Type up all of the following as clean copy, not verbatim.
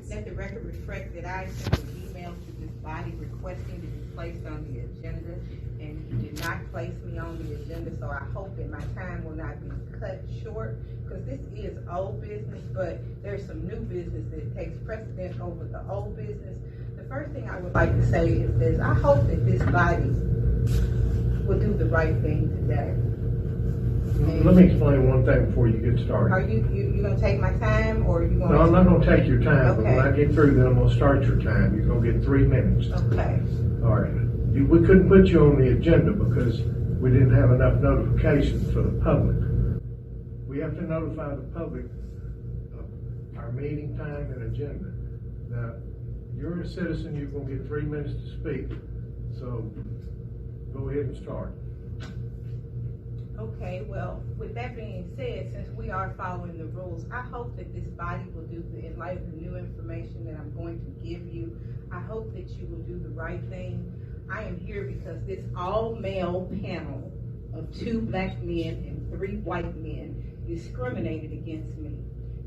let the record reflect that I sent an email to this body requesting to be placed on the agenda, and you did not place me on the agenda, so I hope that my time will not be cut short, because this is old business, but there's some new business that takes precedent over the old business. The first thing I would like to say is this: I hope that this body will do the right thing today. Let me explain one thing before you get started. Are you gonna take my time, or you want? No, I'm not gonna take your time, Okay. but when I get through, then I'm gonna start your time. You're gonna get 3 minutes. Okay. All right. We couldn't put you on the agenda because we didn't have enough notification for the public. We have to notify the public of our meeting time and agenda. Now, you're a citizen, you're gonna get 3 minutes to speak, so go ahead and start. Okay, well, with that being said, since we are following the rules, I hope that this body will do, in light of the new information that I'm going to give you, I hope that you will do the right thing. I am here because this all-male panel of 2 black men and 3 white men discriminated against me.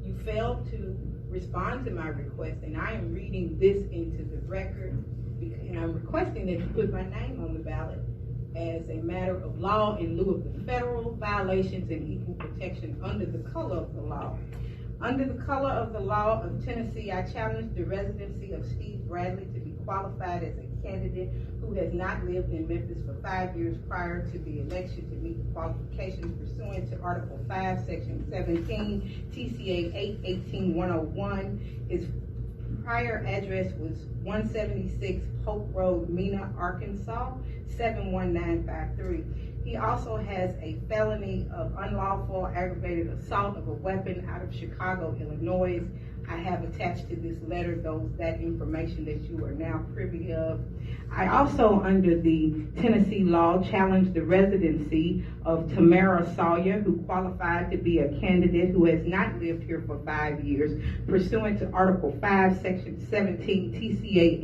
You failed to respond to my request, and I am reading this into the record, and I'm requesting that you put my name on the ballot as a matter of law in lieu of the federal violations and equal protection under the color of the law. Under the color of the law of Tennessee, I challenge the residency of Steve Bradley to be qualified as a candidate who has not lived in Memphis for 5 years prior to the election to meet the qualifications pursuant to Article 5, Section 17, TCA 8-18-101. His prior address was 176 Hope Road, Mena, Arkansas, 71953. He also has a felony of unlawful aggravated assault of a weapon out of Chicago, Illinois. I have attached to this letter that information that you are now privy of. I also, under the Tennessee law, challenged the residency of Tamara Sawyer, who qualified to be a candidate who has not lived here for 5 years, pursuant to Article 5, Section 17, TCA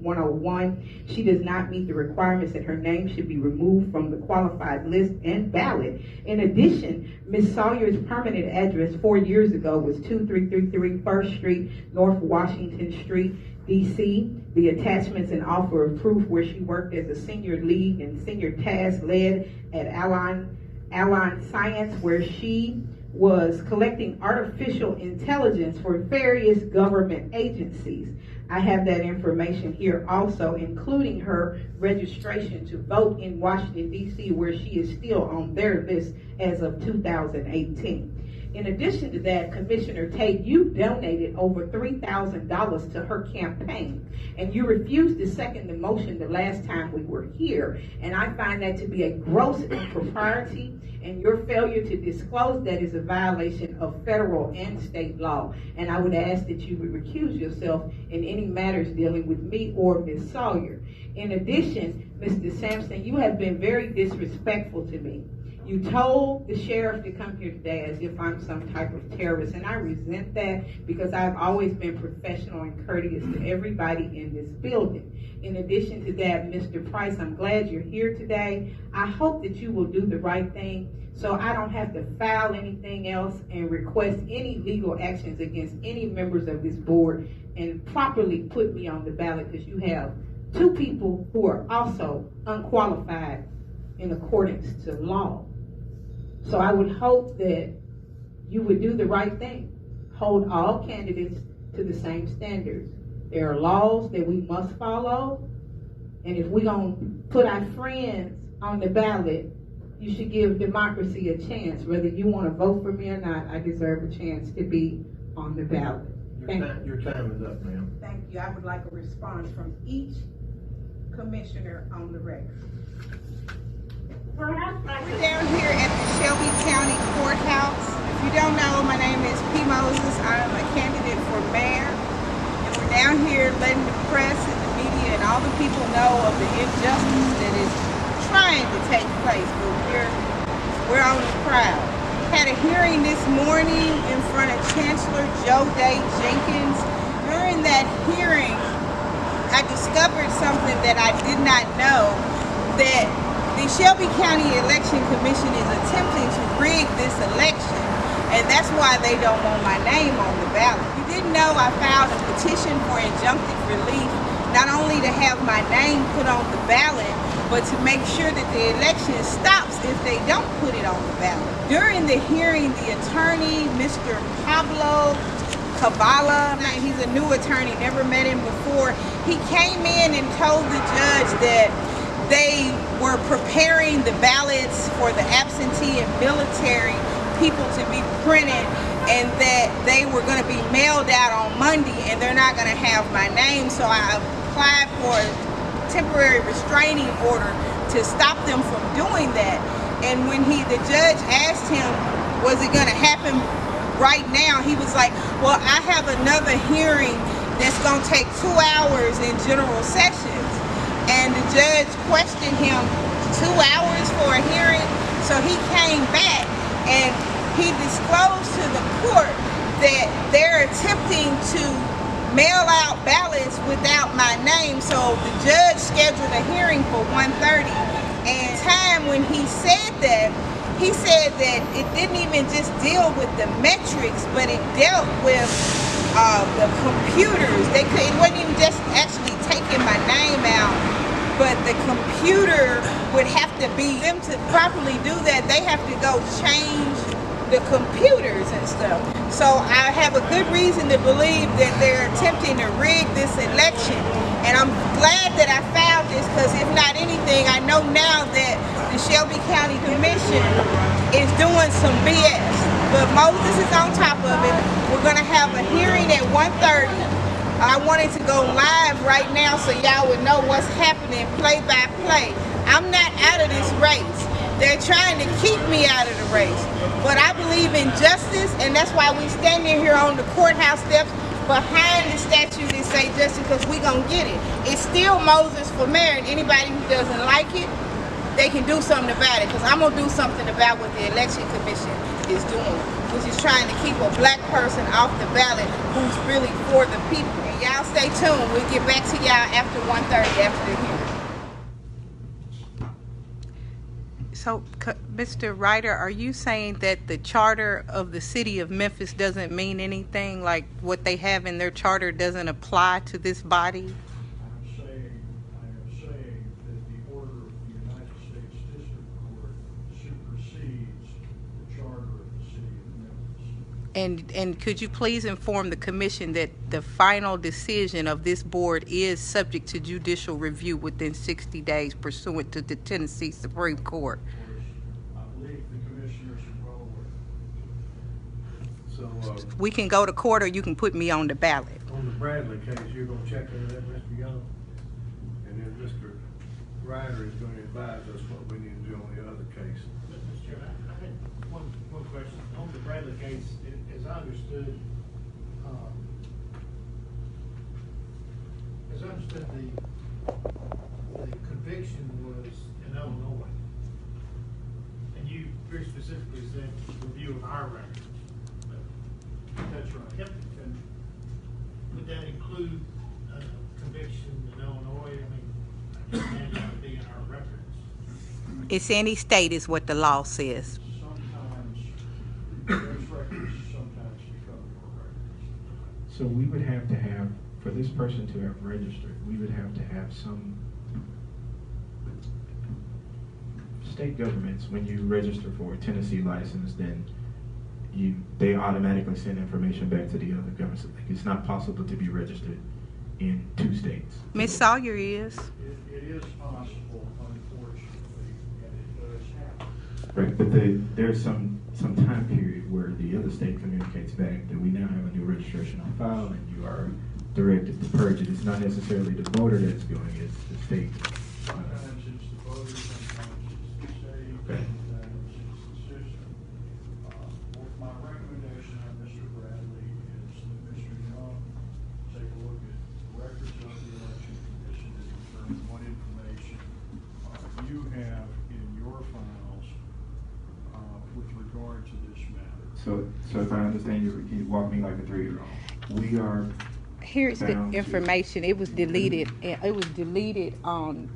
8-18-101. She does not meet the requirements that her name should be removed from the qualified list and ballot. In addition, Ms. Sawyer's permanent address 4 years ago was 2333 First Street, North Washington Street, D.C. The attachments and offer of proof where she worked as a senior lead and senior task lead at Allied Science, where she was collecting artificial intelligence for various government agencies. I have that information here also, including her registration to vote in Washington, D.C., where she is still on their list as of 2018. In addition to that, Commissioner Tate, you donated over $3,000 to her campaign, and you refused to second the motion the last time we were here, and I find that to be a gross impropriety, and your failure to disclose that is a violation of federal and state law, and I would ask that you would recuse yourself in any matters dealing with me or Ms. Sawyer. In addition, Mr. Sampson, you have been very disrespectful to me. You told the sheriff to come here today as if I'm some type of terrorist, and I resent that because I've always been professional and courteous to everybody in this building. In addition to that, Mr. Price, I'm glad you're here today. I hope that you will do the right thing so I don't have to file anything else and request any legal actions against any members of this board and properly put me on the ballot, because you have 2 people who are also unqualified in accordance to law. So I would hope that you would do the right thing. Hold all candidates to the same standards. There are laws that we must follow, and if we're going to put our friends on the ballot, you should give democracy a chance. Whether you want to vote for me or not, I deserve a chance to be on the ballot. Your time is up, ma'am. Thank you. I would like a response from each commissioner on the record. We're down here at the Shelby County Courthouse. If you don't know, my name is P. Moses. I am a candidate for mayor. And we're down here letting the press and the media and all the people know of the injustice that is trying to take place. But we're on the crowd. Had a hearing this morning in front of Chancellor Joe Day Jenkins. During that hearing, I discovered something that I did not know, that the Shelby County Election Commission is attempting to rig this election, and that's why they don't want my name on the ballot. You didn't know, I filed a petition for injunctive relief, not only to have my name put on the ballot, but to make sure that the election stops if they don't put it on the ballot. During the hearing, the attorney, Mr. Pablo Cabala, he's a new attorney, never met him before, he came in and told the judge that they were preparing the ballots for the absentee and military people to be printed, and that they were going to be mailed out on Monday, and they're not going to have my name. So I applied for a temporary restraining order to stop them from doing that. And when the judge asked him, was it going to happen right now, he was like, well, I have another hearing that's going to take 2 hours in general sessions. And the judge questioned him, 2 hours for a hearing? So he came back and he disclosed to the court that they're attempting to mail out ballots without my name. So the judge scheduled a hearing for 1:30. And time when he said that, he said that it didn't even just deal with the metrics, but it dealt with the computers. It wasn't even just actually taking my name out, but the computer would have to be, them to properly do that, they have to go change the computers and stuff. So I have a good reason to believe that they're attempting to rig this election. And I'm glad that I filed this, because if not anything, I know now that the Shelby County Commission is doing some BS. But Moses is on top of it. We're gonna have a hearing at 1:30. I wanted to go live right now so y'all would know what's happening play by play. I'm not out of this race. They're trying to keep me out of the race. But I believe in justice, and that's why we standing here on the courthouse steps behind the statue that say justice, because we gonna get it. It's still Moses for mayor, and anybody who doesn't like it, they can do something about it, because I'm gonna do something about what the election commission is doing, which is trying to keep a black person off the ballot who's really for the people. And y'all stay tuned. We'll get back to y'all after 1:30 after the hearing. So, Mr. Ryder, are you saying that the charter of the city of Memphis doesn't mean anything? Like what they have in their charter doesn't apply to this body? I am saying that the order of the United States District Court supersedes the charter of the city of Memphis. And could you please inform the commission that the final decision of this board is subject to judicial review within 60 days pursuant to the Tennessee Supreme Court? I believe the commissioners are well aware. So We can go to court, or you can put me on the ballot. on the Bradley case, you're gonna check into that, Mr. Young? And then Mr. Ryder is gonna advise us what we need to do on the other case. Mr. Chairman, I had one question. On the Bradley case, as I understood, the conviction was in Illinois. And you very specifically said review of our records. That's right. Yep. And would that include conviction in Illinois? I mean, I can imagine that would be in our records. It's any state is what the law says. Sometimes those records sometimes become your records. So we would have to have, for this person to have registered, we would have to have some state governments, when you register for a Tennessee license, then they automatically send information back to the other governments. Like, it's not possible to be registered in 2 states. Miss Sawyer is. It is possible, unfortunately, and it does happen. Right, but there's some time period where the other state communicates back that we now have a new registration on file and you are directed to purge it. It's not necessarily the voter that's doing it, it's the state. Sometimes it's the voter, sometimes it's the state, Okay. sometimes it's the system. My recommendation on Mr. Bradley is that Mr. Young take a look at the records of the election commission and determine what information you have in your files with regard to this matter. So if I understand you walk me like a 3-year-old. We are Here's the bound to- information. It was deleted. It was deleted on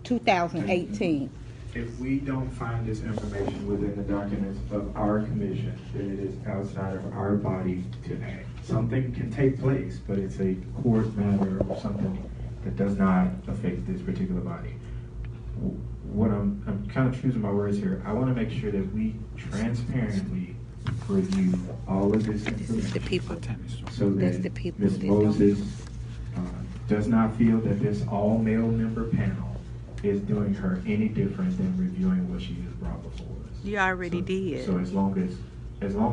2018. If we don't find this information within the documents of our commission, then it is outside of our body to act. something can take place, but it's a court matter or something that does not affect this particular body. What I'm kind of choosing my words here. I want to make sure that we transparently review all of this information, so that Ms. Moses does not feel that this all-male member panel is doing her any different than reviewing what she has brought before us. You already did. So as long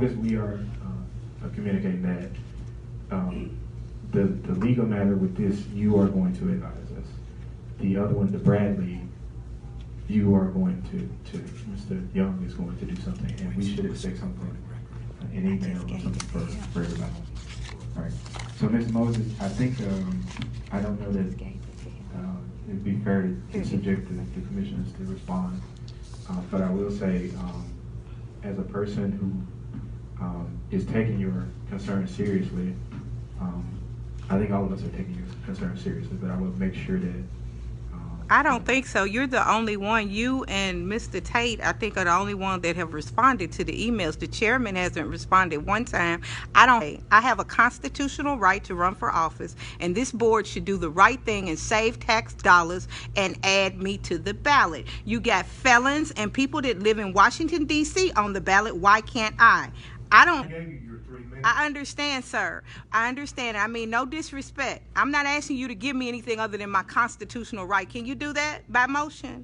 as we are communicating that, the legal matter with this, you are going to advise us. The other one, the Bradley, you are going to Mr. Young is going to do something, and we should expect something, an email or something for everybody. All right. So Ms. Moses, I think, I don't know that it'd be fair to subject the commissioners to respond, but I will say, as a person who is taking your concern seriously, I think all of us are taking your concern seriously, but I will make sure that I don't think so. You're the only one. You and Mr. Tate, I think, are the only one that have responded to the emails. The chairman hasn't responded one time. I have a constitutional right to run for office, and this board should do the right thing and save tax dollars and add me to the ballot. You got felons and people that live in Washington, D.C. on the ballot. Why can't I? I gave you your 3 minutes. I understand, sir. I understand. I mean, no disrespect. I'm not asking you to give me anything other than my constitutional right. Can you do that by motion?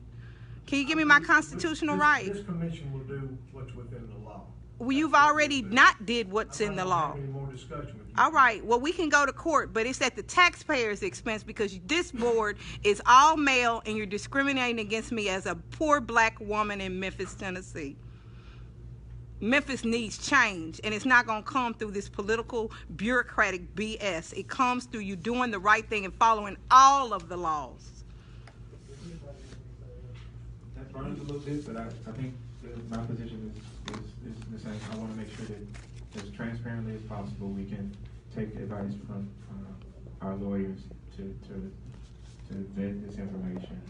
Can you give me my constitutional right? This commission will do what's within the law. Well, you've already not did what's in the law. Any more discussion with you. All right. Well, we can go to court, but it's at the taxpayer's expense because this board is all male and you're discriminating against me as a poor black woman in Memphis, Tennessee. Memphis needs change, and it's not going to come through this political, bureaucratic BS. It comes through you doing the right thing and following all of the laws. That burns a little bit, but I think my position is the same. I want to make sure that as transparently as possible, we can take advice from our lawyers to vet this information.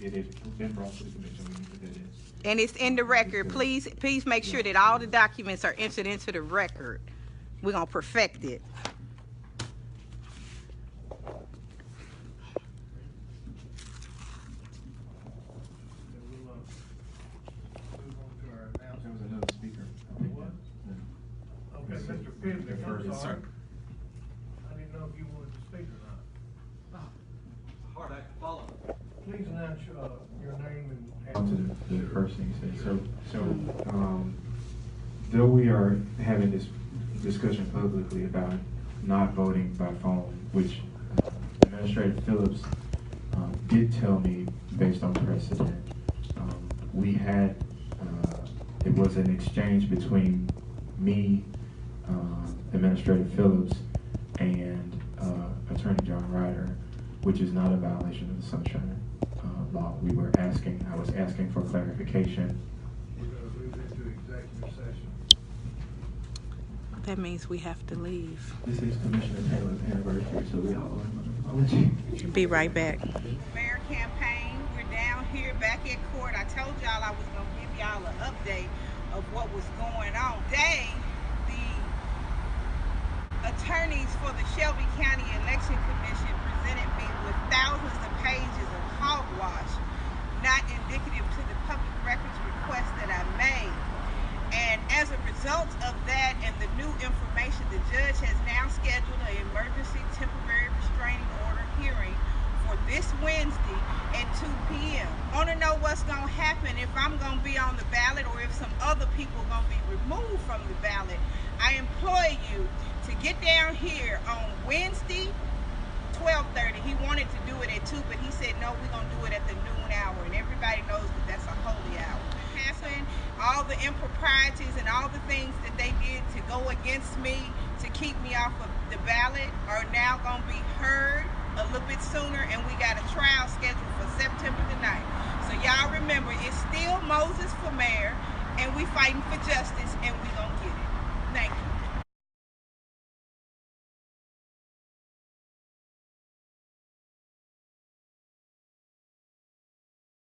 It has been brought to the commission. We need to vet it. And it's in the record. Please make sure that all the documents are entered into the record. We're going to perfect it. There was another speaker. What? Okay, Mr. Pivnick, I'm sorry. I didn't know if you wanted to speak or not. Hard act to follow. Please announce your name and. On to the first thing you said. So though we are having this discussion publicly about not voting by phone, which Administrator Phillips did tell me based on precedent, we had it was an exchange between me, Administrator Phillips, and Attorney John Ryder, which is not a violation of the Sunshine Law. I was asking for clarification. We're going to move into executive session. That means we have to leave. This is Commissioner Taylor's anniversary, so we all apology. Be right back. Mayor campaign, we're down here back at court. I told y'all I was going to give y'all an update of what was going on. Today, the attorneys for the Shelby County Election Commission presented me with thousands of pages of hogwash, not indicative to the public records request that I made. And as a result of that and the new information, the judge has now scheduled an emergency temporary restraining order hearing for this Wednesday at 2 p.m. Want to know what's going to happen if I'm going to be on the ballot or if some other people are going to be removed from the ballot? I implore you to get down here on Wednesday, 12:30. He wanted to do it at 2, but he said, no, we're going to do it at the noon hour, and everybody knows that that's a holy hour. All the improprieties and all the things that they did to go against me, to keep me off of the ballot, are now going to be heard a little bit sooner, and we got a trial scheduled for September the 9th. So y'all remember, it's still Moses for mayor, and we fighting for justice, and we going to get it.